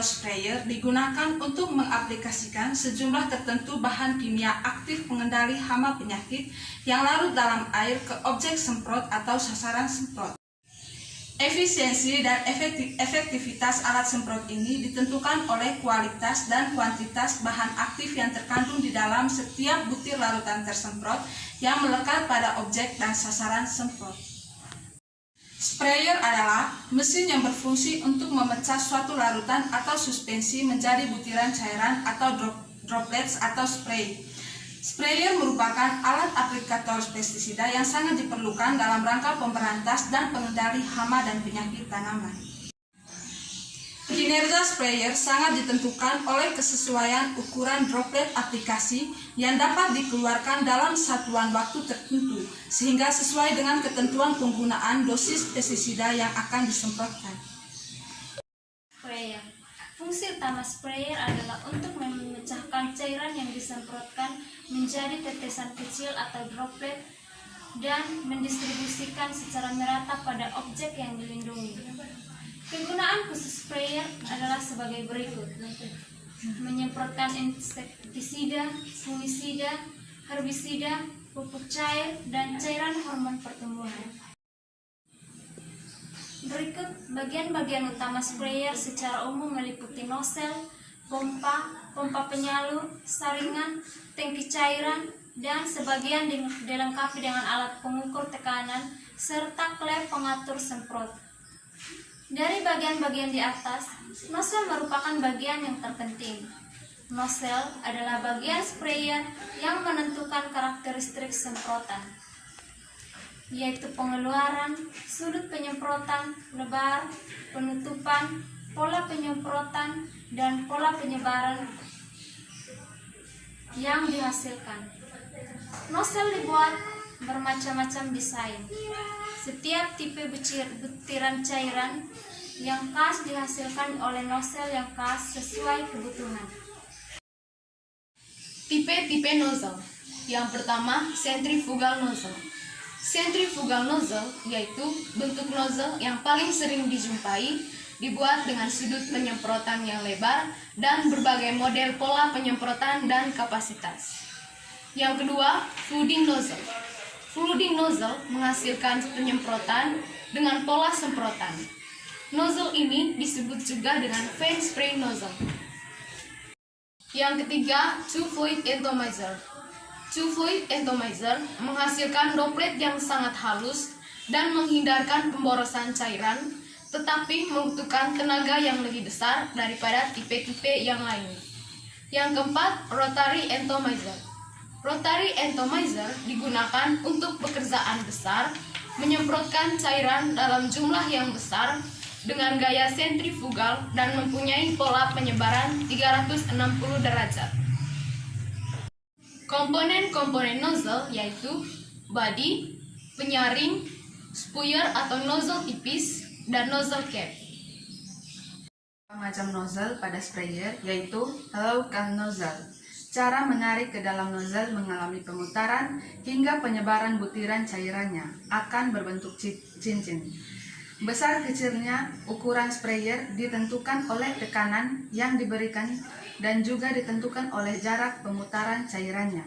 sprayer digunakan untuk mengaplikasikan sejumlah tertentu bahan kimia aktif pengendali hama penyakit yang larut dalam air ke objek semprot atau sasaran semprot. Efisiensi dan efektivitas alat semprot ini ditentukan oleh kualitas dan kuantitas bahan aktif yang terkandung di dalam setiap butir larutan tersemprot yang melekat pada objek dan sasaran semprot. Sprayer adalah mesin yang berfungsi untuk memecah suatu larutan atau suspensi menjadi butiran cairan atau droplets atau spray. Sprayer merupakan alat aplikator pestisida yang sangat diperlukan dalam rangka pemberantas dan pengendali hama dan penyakit tanaman. Kinerja sprayer sangat ditentukan oleh kesesuaian ukuran droplet aplikasi yang dapat dikeluarkan dalam satuan waktu tertentu, sehingga sesuai dengan ketentuan penggunaan dosis pestisida yang akan disemprotkan. Sprayer. Fungsi utama sprayer adalah untuk memecahkan cairan yang disemprotkan menjadi tetesan kecil atau droplet dan mendistribusikan secara merata pada objek yang dilindungi. Kegunaan khusus sprayer adalah sebagai berikut: menyemprotkan insektisida, fungisida, herbisida, pupuk cair, dan cairan hormon pertumbuhan. Berikut bagian-bagian utama sprayer secara umum meliputi nozzle, pompa penyalur, saringan, tangki cairan, dan sebagian dilengkapi dengan alat pengukur tekanan serta klep pengatur semprot. Dari bagian-bagian di atas, nozzle merupakan bagian yang terpenting. Nozzle adalah bagian sprayer yang menentukan karakteristik semprotan, yaitu pengeluaran, sudut penyemprotan, lebar, penutupan, pola penyemprotan, dan pola penyebaran yang dihasilkan. Nozzle dibuat bermacam-macam desain. Setiap tipe butiran cairan yang khas dihasilkan oleh nozzle yang khas sesuai kebutuhan. Tipe-tipe nozzle. Yang pertama, centrifugal nozzle. Centrifugal nozzle yaitu bentuk nozzle yang paling sering dijumpai, dibuat dengan sudut penyemprotan yang lebar dan berbagai model pola penyemprotan dan kapasitas. Yang kedua, flooding nozzle. Flooding nozzle menghasilkan penyemprotan dengan pola semprotan. Nozzle ini disebut juga dengan fan spray nozzle. Yang ketiga, two-fluid atomizer. Two-fluid atomizer menghasilkan droplet yang sangat halus dan menghindarkan pemborosan cairan, tetapi membutuhkan tenaga yang lebih besar daripada tipe-tipe yang lain. Yang keempat, rotary atomizer. Rotary atomizer digunakan untuk pekerjaan besar, menyemprotkan cairan dalam jumlah yang besar dengan gaya sentrifugal dan mempunyai pola penyebaran 360 derajat. Komponen-komponen nozzle yaitu body, penyaring, spuyer atau nozzle tipis, dan nozzle cap. Macam nozzle pada sprayer yaitu hollow can nozzle. Cara menarik ke dalam nozzle mengalami pemutaran hingga penyebaran butiran cairannya akan berbentuk cincin. Besar kecilnya ukuran sprayer ditentukan oleh tekanan yang diberikan dan juga ditentukan oleh jarak pemutaran cairannya.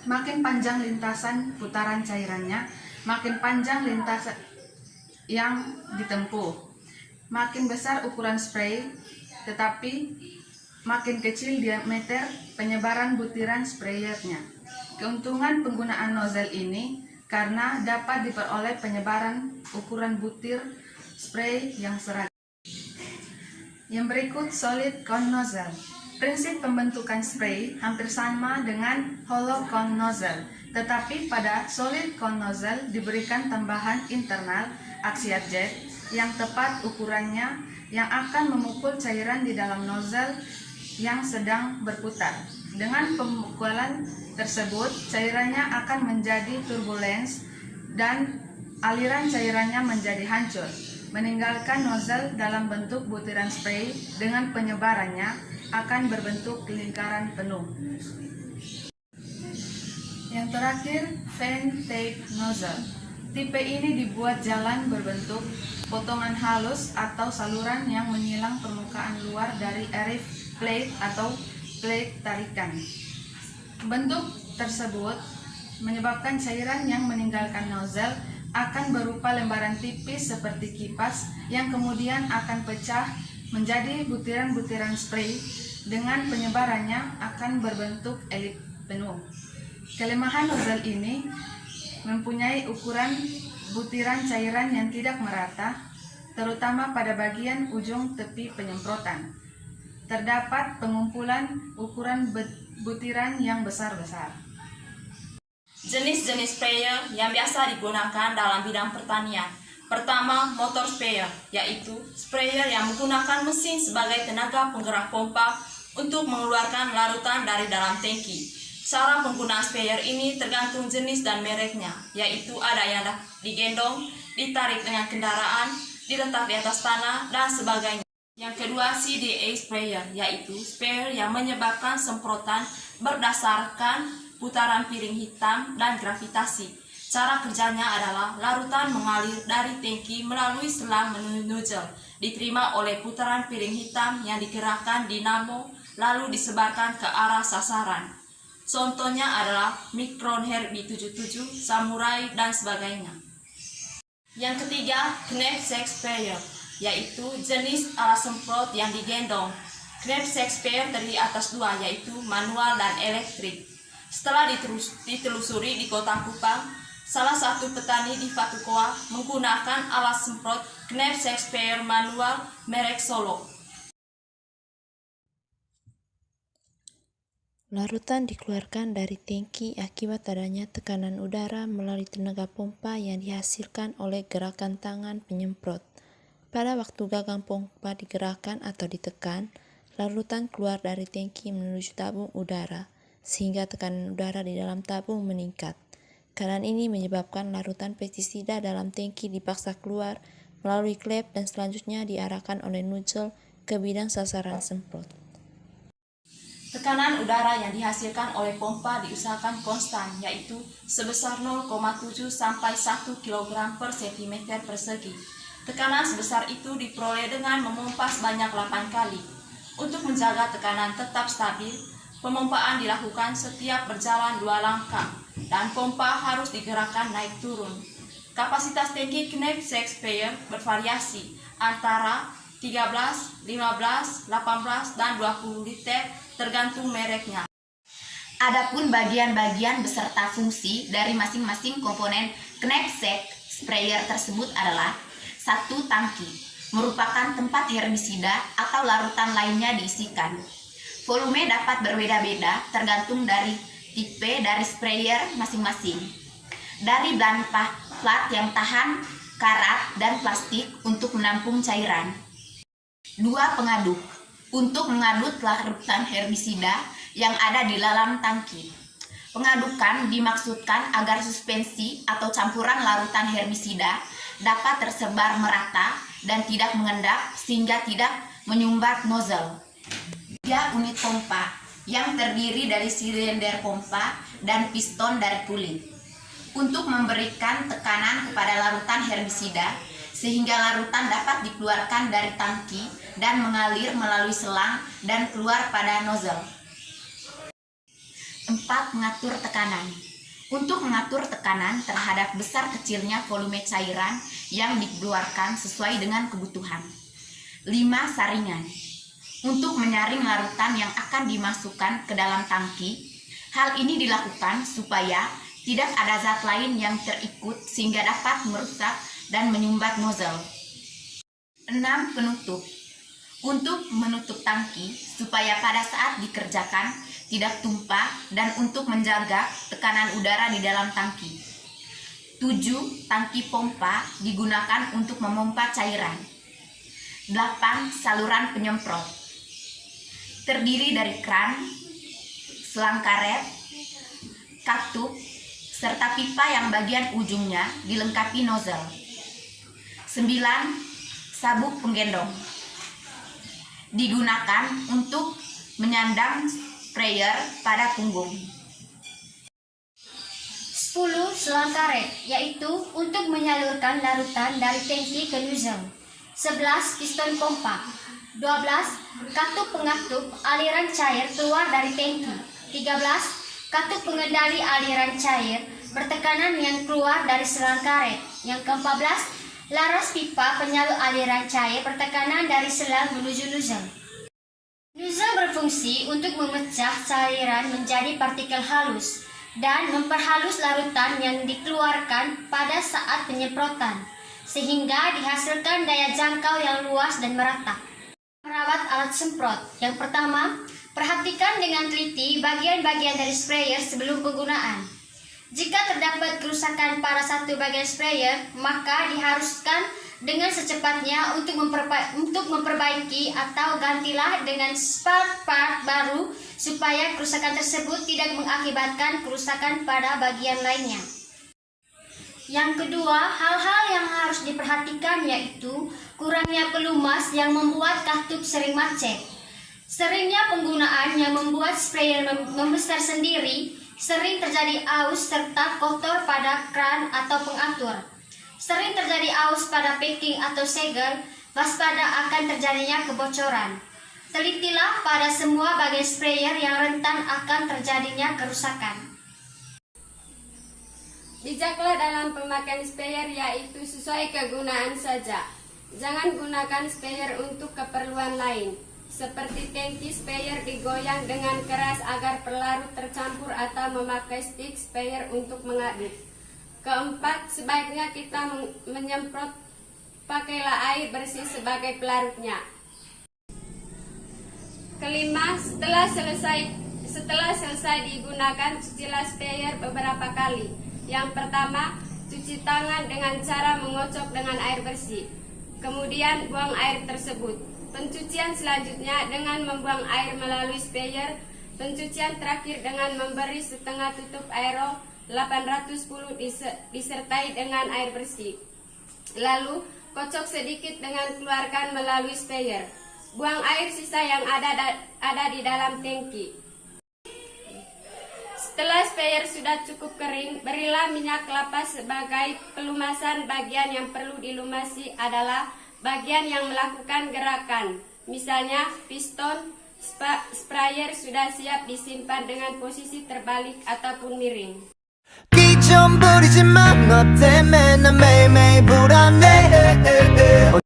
Makin panjang lintasan putaran cairannya, makin panjang lintasan yang ditempuh. Makin besar ukuran spray, tetapi makin kecil diameter penyebaran butiran sprayernya. Keuntungan penggunaan nozzle ini karena dapat diperoleh penyebaran ukuran butir spray yang seragam. Yang berikut solid cone nozzle. Prinsip pembentukan spray hampir sama dengan hollow cone nozzle, tetapi pada solid cone nozzle diberikan tambahan internal aksiat jet yang tepat ukurannya yang akan memukul cairan di dalam nozzle yang sedang berputar. Dengan pemukulan tersebut, cairannya akan menjadi turbulens dan aliran cairannya menjadi hancur, meninggalkan nozzle dalam bentuk butiran spray dengan penyebarannya akan berbentuk lingkaran penuh. Yang terakhir, fan tape nozzle. Tipe ini dibuat jalan berbentuk potongan halus atau saluran yang menyilang permukaan luar dari arif plate atau plate tarikan. Bentuk tersebut menyebabkan cairan yang meninggalkan nozzle akan berupa lembaran tipis seperti kipas yang kemudian akan pecah menjadi butiran-butiran spray dengan penyebarannya akan berbentuk elip penuh. Kelemahan nozzle ini mempunyai ukuran butiran cairan yang tidak merata, terutama pada bagian ujung tepi penyemprotan. Terdapat pengumpulan ukuran butiran yang besar-besar. Jenis-jenis sprayer yang biasa digunakan dalam bidang pertanian. Pertama, motor sprayer, yaitu sprayer yang menggunakan mesin sebagai tenaga penggerak pompa untuk mengeluarkan larutan dari dalam tangki. Cara penggunaan sprayer ini tergantung jenis dan mereknya, yaitu ada yang digendong, ditarik dengan kendaraan, diletak di atas tanah, dan sebagainya. Yang kedua, CDA sprayer, yaitu sprayer yang menyebabkan semprotan berdasarkan putaran piring hitam dan gravitasi. Cara kerjanya adalah larutan mengalir dari tangki melalui selang nozzle, diterima oleh putaran piring hitam yang digerakkan dinamo lalu disebarkan ke arah sasaran. Contohnya adalah Micron Herbie 77, Samurai, dan sebagainya. Yang ketiga, knapsack sprayer, yaitu jenis alat semprot yang digendong. Knapsack sprayer terdiri atas dua, yaitu manual dan elektrik. Setelah ditelusuri di Kota Kupang, salah satu petani di Fatukoa menggunakan alat semprot knapsack sprayer manual merek Solo. Larutan dikeluarkan dari tangki akibat adanya tekanan udara melalui tenaga pompa yang dihasilkan oleh gerakan tangan penyemprot. Pada waktu gagang pompa digerakkan atau ditekan, larutan keluar dari tangki menuju tabung udara, sehingga tekanan udara di dalam tabung meningkat. Keadaan ini menyebabkan larutan pestisida dalam tangki dipaksa keluar melalui klep dan selanjutnya diarahkan oleh nozzle ke bidang sasaran semprot. Tekanan udara yang dihasilkan oleh pompa diusahakan konstan, yaitu sebesar 0,7 sampai 1 kg per cm persegi. Tekanan sebesar itu diperoleh dengan memompa sebanyak 8 kali. Untuk menjaga tekanan tetap stabil, pemompaan dilakukan setiap berjalan 2 langkah, dan pompa harus digerakkan naik turun. Kapasitas tangki knapsack sprayer bervariasi antara 13, 15, 18, dan 20 liter tergantung mereknya. Adapun bagian-bagian beserta fungsi dari masing-masing komponen knapsack sprayer tersebut adalah: 1. Tangki, merupakan tempat herbisida atau larutan lainnya diisikan. Volume dapat berbeda-beda tergantung dari tipe dari sprayer masing-masing. Dari bahan plat yang tahan karat dan plastik untuk menampung cairan. 2. Pengaduk, untuk mengaduk larutan herbisida yang ada di dalam tangki. Pengadukan dimaksudkan agar suspensi atau campuran larutan herbisida dapat tersebar merata dan tidak mengendap sehingga tidak menyumbat nozzle. 3. Unit pompa, yang terdiri dari silinder pompa dan piston dari kulit, untuk memberikan tekanan kepada larutan herbisida sehingga larutan dapat dikeluarkan dari tangki dan mengalir melalui selang dan keluar pada nozzle. 4. Mengatur tekanan, untuk mengatur tekanan terhadap besar kecilnya volume cairan yang dikeluarkan sesuai dengan kebutuhan. 5. Saringan, untuk menyaring larutan yang akan dimasukkan ke dalam tangki. Hal ini dilakukan supaya tidak ada zat lain yang terikut sehingga dapat merusak dan menyumbat nozzle. 6. Penutup, untuk menutup tangki supaya pada saat dikerjakan tidak tumpah dan untuk menjaga tekanan udara di dalam tangki. 7. Tangki pompa digunakan untuk memompa cairan. 8. Saluran penyemprot, terdiri dari kran, selang karet, katup, serta pipa yang bagian ujungnya dilengkapi nozzle. 9. Sabuk penggendong, digunakan untuk menyandang sprayer pada punggung. 10. selang karet, yaitu untuk menyalurkan larutan dari tangki ke nozzle. 11. Piston pompa. 12. Katup pengatup aliran cair keluar dari tangki. 13. Katup pengendali aliran cair bertekanan yang keluar dari selang karet. Yang ke-14, laras pipa penyalur aliran cair bertekanan dari selang menuju nozzle. Nozzle berfungsi untuk memecah cairan menjadi partikel halus dan memperhalus larutan yang dikeluarkan pada saat penyemprotan, sehingga dihasilkan daya jangkau yang luas dan merata. Merawat alat semprot. Yang pertama, perhatikan dengan teliti bagian-bagian dari sprayer sebelum penggunaan. Jika terdapat kerusakan pada satu bagian sprayer, maka diharuskan dengan secepatnya untuk memperbaiki atau gantilah dengan spare part baru supaya kerusakan tersebut tidak mengakibatkan kerusakan pada bagian lainnya. Yang kedua, hal-hal yang harus diperhatikan yaitu kurangnya pelumas yang membuat katup sering macet. Seringnya penggunaan yang membuat sprayer membesar sendiri, sering terjadi aus serta kotor pada kran atau pengatur. Sering terjadi aus pada packing atau segel, waspada akan terjadinya kebocoran. Telitilah pada semua bagian sprayer yang rentan akan terjadinya kerusakan. Bijaklah dalam pemakaian sprayer, yaitu sesuai kegunaan saja. Jangan gunakan sprayer untuk keperluan lain, seperti tangki sprayer digoyang dengan keras agar pelarut tercampur atau memakai stick sprayer untuk mengaduk. Keempat, sebaiknya kita menyemprot, pakailah air bersih sebagai pelarutnya. Kelima, setelah selesai digunakan, cucilah sprayer beberapa kali. Yang pertama, cuci tangan dengan cara mengocok dengan air bersih. Kemudian buang air tersebut. Pencucian selanjutnya dengan membuang air melalui sprayer. Pencucian terakhir dengan memberi setengah tutup aerol 810 disertai dengan air bersih. Lalu kocok sedikit dengan keluarkan melalui sprayer. Buang air sisa yang ada di dalam tangki. Setelah sprayer sudah cukup kering, berilah minyak kelapa sebagai pelumasan. Bagian yang perlu dilumasi adalah bagian yang melakukan gerakan. Misalnya, piston sprayer sudah siap disimpan dengan posisi terbalik ataupun miring. 끼 좀 부리지 마, 너 때문에 난 매일매일 불안해.